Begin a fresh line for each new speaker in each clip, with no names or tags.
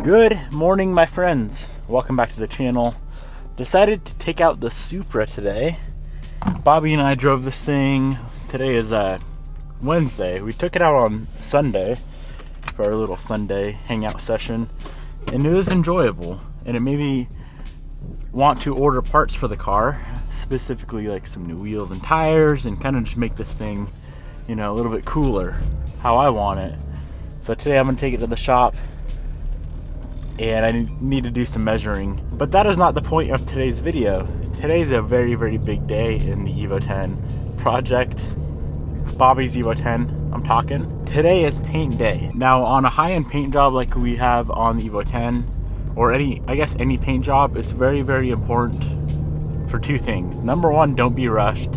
Good morning, my friends. Welcome back to the channel. Decided to take out the Supra today. Bobby and I drove this thing. Today is Wednesday. We took it out on Sunday for our little Sunday hangout session, and it was enjoyable. And it made me want to order parts for the car, specifically like some new wheels and tires, and kind of just make this thing, you know, a little bit cooler, how I want it. So today I'm gonna take it to the shop, and I need to do some measuring. But that is not the point of today's video. Today's a very, very big day in the Evo 10 project. Bobby's Evo 10, I'm talking. Today is paint day. Now on a high-end paint job like we have on the Evo 10, or any paint job, it's very, very important for two things. Number one, don't be rushed.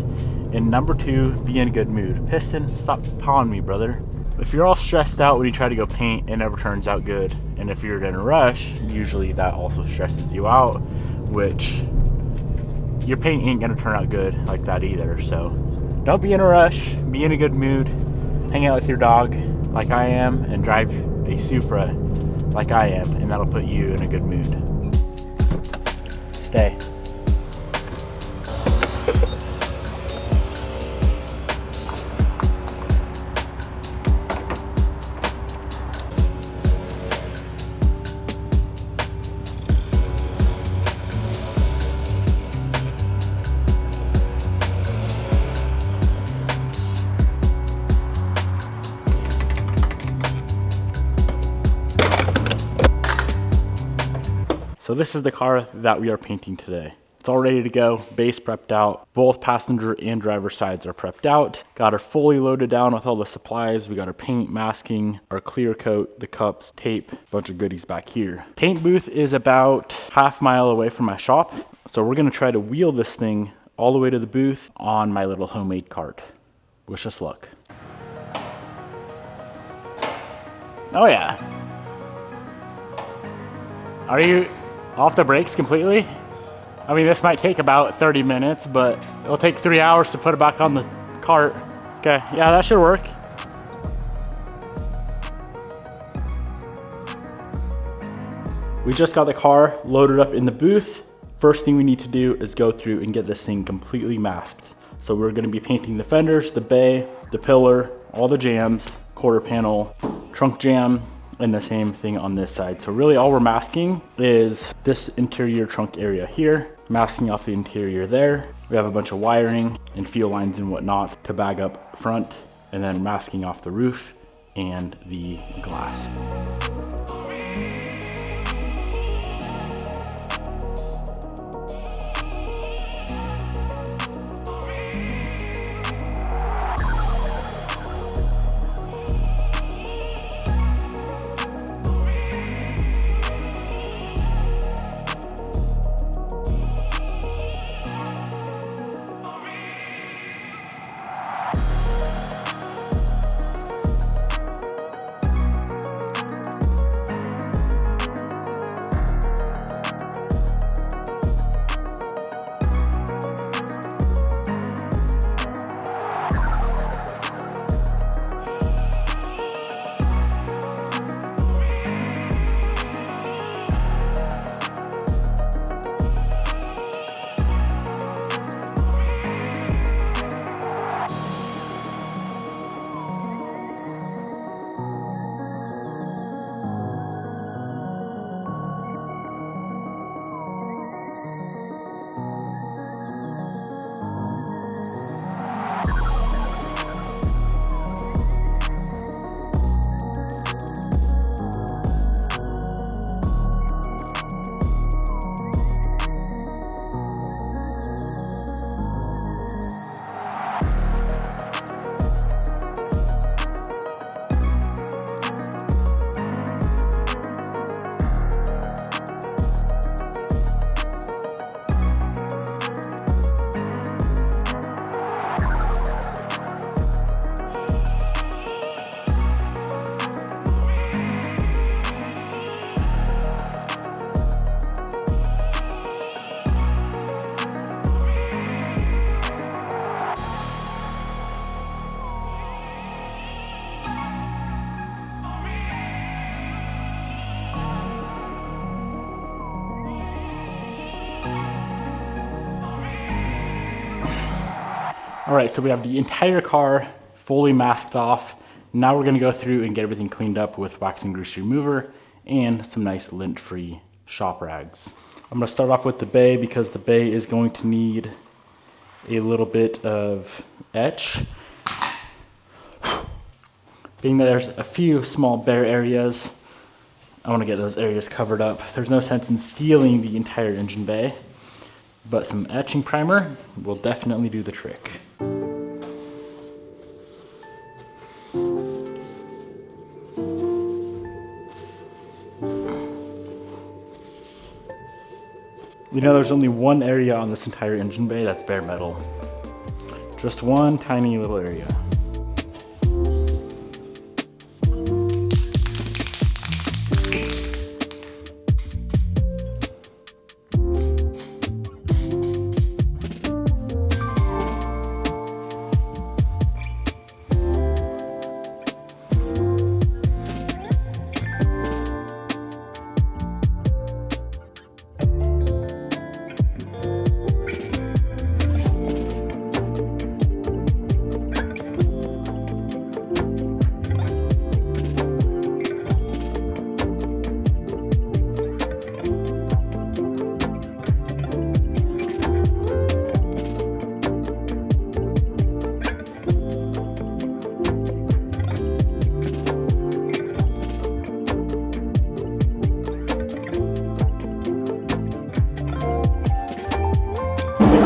And number two, be in a good mood. Piston, stop pawing me, brother. If you're all stressed out when you try to go paint, it never turns out good. And if you're in a rush, usually that also stresses you out, which your paint ain't gonna turn out good like that either. So don't be in a rush, be in a good mood, hang out with your dog like I am, and drive a Supra like I am, and that'll put you in a good mood. Stay. So this is the car that we are painting today. It's all ready to go, base prepped out. Both passenger and driver sides are prepped out. Got her fully loaded down with all the supplies. We got our paint, masking, our clear coat, the cups, tape, a bunch of goodies back here. Paint booth is about half mile away from my shop. So we're gonna try to wheel this thing all the way to the booth on my little homemade cart. Wish us luck. Oh yeah. Are you off the brakes completely? I mean, this might take about 30 minutes, but it'll take 3 hours to put it back on the cart. Okay, yeah, that should work. We just got the car loaded up in the booth. First thing we need to do is go through and get this thing completely masked. So we're gonna be painting the fenders, the bay, the pillar, all the jams, quarter panel, trunk jam, and the same thing on this side. So really all we're masking is this interior trunk area here, masking off the interior there. We have a bunch of wiring and fuel lines and whatnot to bag up front, and then masking off the roof and the glass. All right, so we have the entire car fully masked off. Now we're gonna go through and get everything cleaned up with wax and grease remover and some nice lint-free shop rags. I'm gonna start off with the bay because the bay is going to need a little bit of etch. Being that there's a few small bare areas, I wanna get those areas covered up. There's no sense in sealing the entire engine bay, but some etching primer will definitely do the trick. You know, there's only one area on this entire engine bay that's bare metal. Just one tiny little area.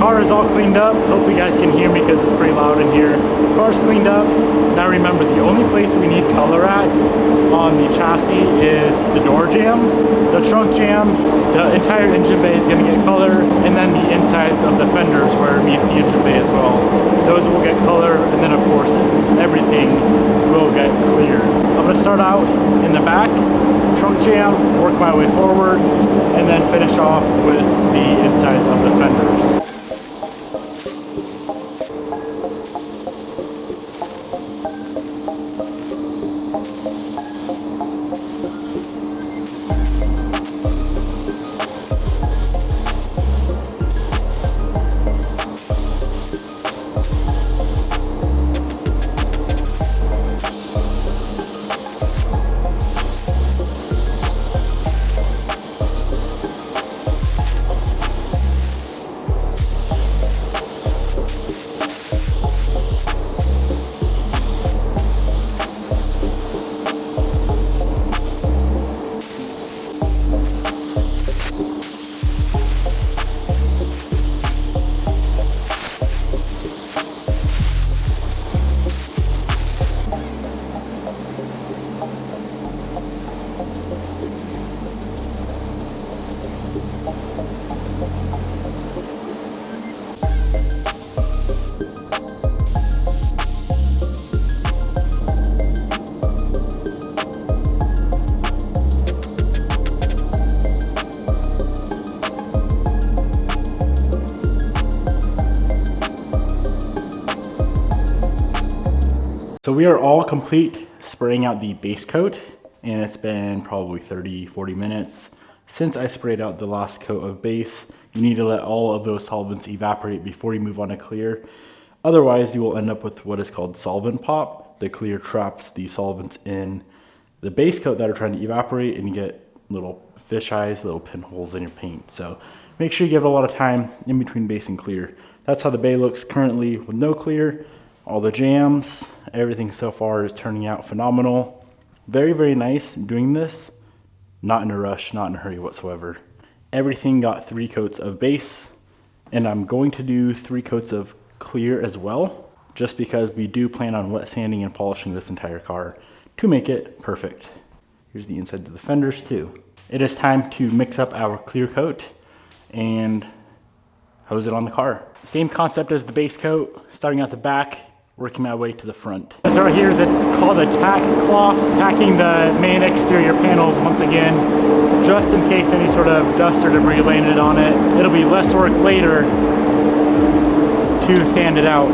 Car is all cleaned up. Hopefully you guys can hear me because it's pretty loud in here. Car's cleaned up. Now remember, the only place we need color at on the chassis is the door jambs, the trunk jam, the entire engine bay is going to get color, and then the insides of the fenders where it meets the engine bay as well. Those will get color, and then of course everything will get clear. I'm going to start out in the back, trunk jam, work my way forward, and then finish off with the insides of the fenders. So we are all complete spraying out the base coat, and it's been probably 30-40 minutes since I sprayed out the last coat of base. You need to let all of those solvents evaporate before you move on to clear. Otherwise, you will end up with what is called solvent pop. The clear traps the solvents in the base coat that are trying to evaporate, and you get little fish eyes, little pinholes in your paint. So make sure you give it a lot of time in between base and clear. That's how the bay looks currently with no clear. All the jams, everything so far is turning out phenomenal. Very, very nice doing this. Not in a rush, not in a hurry whatsoever. Everything got 3 coats of base, and I'm going to do 3 coats of clear as well, just because we do plan on wet sanding and polishing this entire car to make it perfect. Here's the inside of the fenders too. It is time to mix up our clear coat and hose it on the car. Same concept as the base coat, starting at the back, working my way to the front. This right here is called a tack cloth, tacking the main exterior panels once again, just in case any sort of dust or debris landed on it. It'll be less work later to sand it out.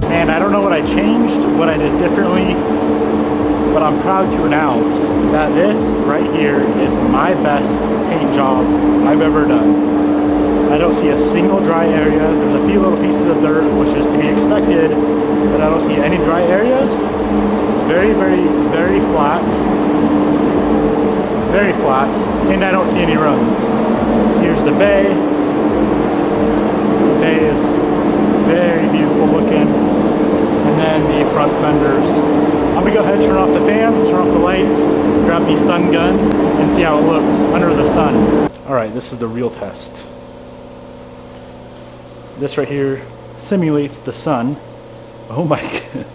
Man, I don't know what I changed, what I did differently, but I'm proud to announce that this right here is my best paint job I've ever done. I don't see a single dry area. There's a few little pieces of dirt, which is to be expected, but I don't see any dry areas. Very, very, very flat. Very flat, and I don't see any runs. Here's the bay. The bay is very beautiful looking. And then the front fenders. I'm gonna go ahead and turn off the fans, turn off the lights, grab the sun gun, and see how it looks under the sun. All right, this is the real test. This right here simulates the sun. Oh my God.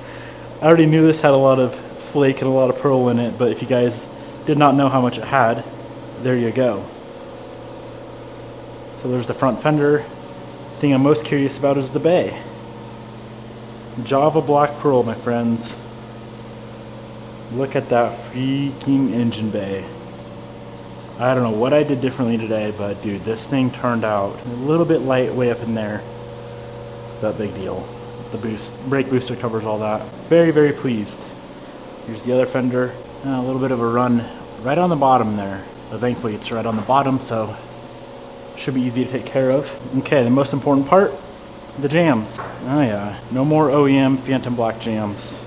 I already knew this had a lot of flake and a lot of pearl in it, but if you guys did not know how much it had, there you go. So there's the front fender. The thing I'm most curious about is the bay. Java black pearl, my friends. Look at that freaking engine bay. I don't know what I did differently today, but dude, this thing turned out a little bit light way up in there. But big deal. The brake booster covers all that. Very, very pleased. Here's the other fender. A little bit of a run right on the bottom there. But thankfully it's right on the bottom, so should be easy to take care of. Okay, the most important part, the jams. Oh yeah, no more OEM Phantom Black jams.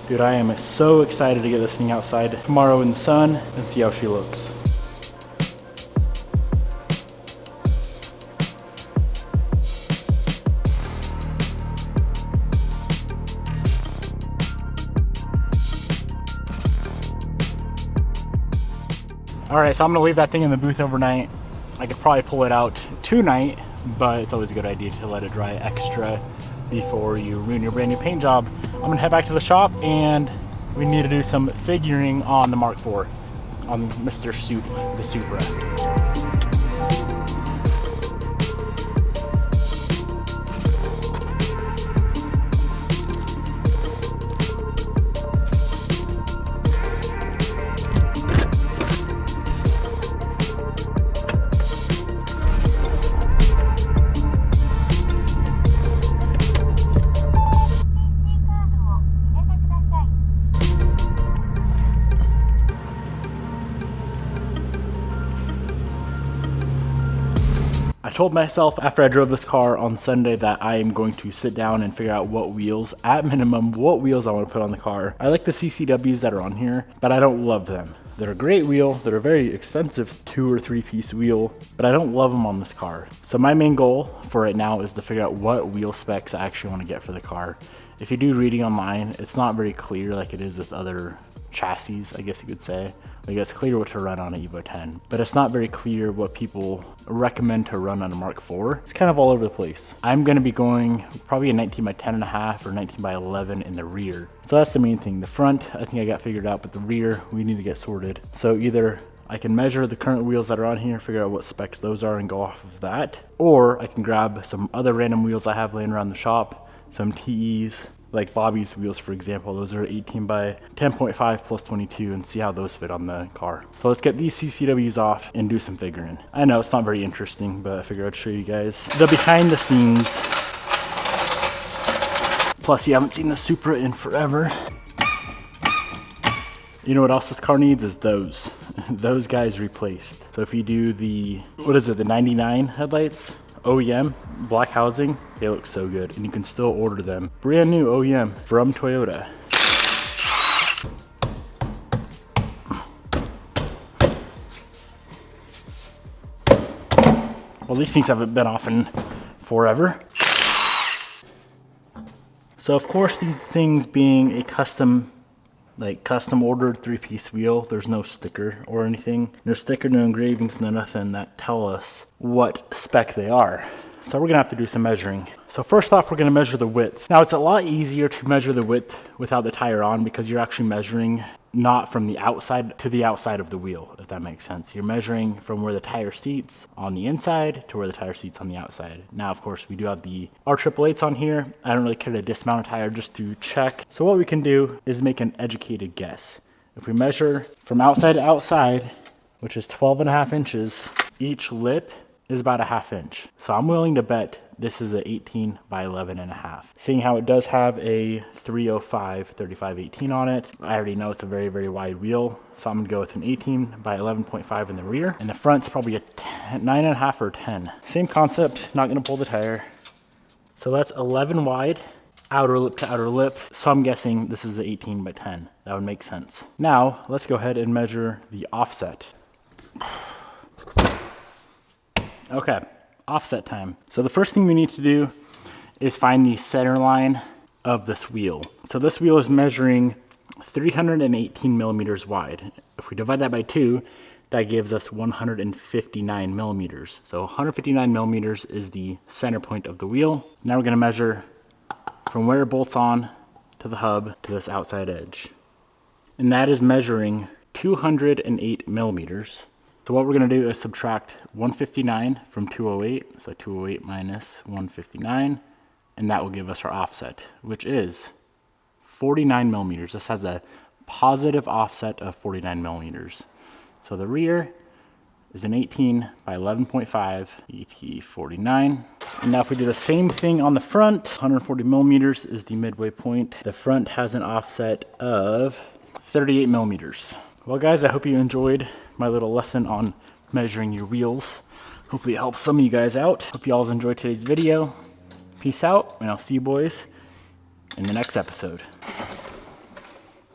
Dude, I am so excited to get this thing outside tomorrow in the sun and see how she looks. All right, so I'm gonna leave that thing in the booth overnight. I could probably pull it out tonight, but it's always a good idea to let it dry extra before you ruin your brand new paint job. I'm gonna head back to the shop and we need to do some figuring on the Mark IV, on Mr. the Supra. I told myself after I drove this car on Sunday that I am going to sit down and figure out what wheels, at minimum, what wheels I want to put on the car. I like the CCWs that are on here, but I don't love them. They're a great wheel. They're a very expensive 2 or 3 piece wheel, but I don't love them on this car. So my main goal for right now is to figure out what wheel specs I actually want to get for the car. If you do reading online, it's not very clear like it is with other chassis, I guess you could say. Like it's clear what to run on an Evo 10, but it's not very clear what people recommend to run on a Mark IV. It's kind of all over the place. I'm gonna be going probably a 19 by 10.5 or 19 by 11 in the rear. So that's the main thing. The front, I think I got figured out, but the rear, we need to get sorted. So either I can measure the current wheels that are on here, figure out what specs those are and go off of that, or I can grab some other random wheels I have laying around the shop, some TEs, like Bobby's wheels, for example. Those are 18 by 10.5 plus 22 and see how those fit on the car. So let's get these CCWs off and do some figuring. I know it's not very interesting, but I figured I'd show you guys the behind the scenes. Plus you haven't seen the Supra in forever. You know what else this car needs is those guys replaced. So if you do the, what is it, the 99 headlights, OEM, black housing, they look so good, and you can still order them. Brand new OEM from Toyota. Well, these things haven't been off in forever. So of course, these things being a custom ordered 3-piece wheel, there's no sticker or anything. No sticker, no engravings, no nothing that tell us what spec they are. So we're gonna have to do some measuring. So first off, we're gonna measure the width. Now it's a lot easier to measure the width without the tire on because you're actually measuring not from the outside to the outside of the wheel, if that makes sense. You're measuring from where the tire seats on the inside to where the tire seats on the outside. Now, of course, we do have the R888s on here. I don't really care to dismount a tire just to check. So what we can do is make an educated guess. If we measure from outside to outside, which is 12.5 inches, each lip is about a 1/2 inch. So I'm willing to bet this is a 18 by 11.5. Seeing how it does have a 305 3518 on it, I already know it's a very, very wide wheel. So I'm gonna go with an 18 by 11.5 in the rear. And the front's probably a 9.5 or 10. Same concept, not gonna pull the tire. So that's 11 wide, outer lip to outer lip. So I'm guessing this is the 18 by 10. That would make sense. Now, let's go ahead and measure the offset. Okay, offset time. So the first thing we need to do is find the center line of this wheel. So this wheel is measuring 318 millimeters wide. If we divide that by 2, that gives us 159 millimeters. So 159 millimeters is the center point of the wheel. Now we're gonna measure from where it bolts on to the hub to this outside edge. And that is measuring 208 millimeters. So what we're gonna do is subtract 159 from 208. So 208 minus 159, and that will give us our offset, which is 49 millimeters. This has a positive offset of 49 millimeters. So the rear is an 18 by 11.5 ET49. And now if we do the same thing on the front, 140 millimeters is the midway point. The front has an offset of 38 millimeters. Well guys, I hope you enjoyed my little lesson on measuring your wheels. Hopefully it helps some of you guys out. Hope you all enjoyed today's video. Peace out, and I'll see you boys in the next episode.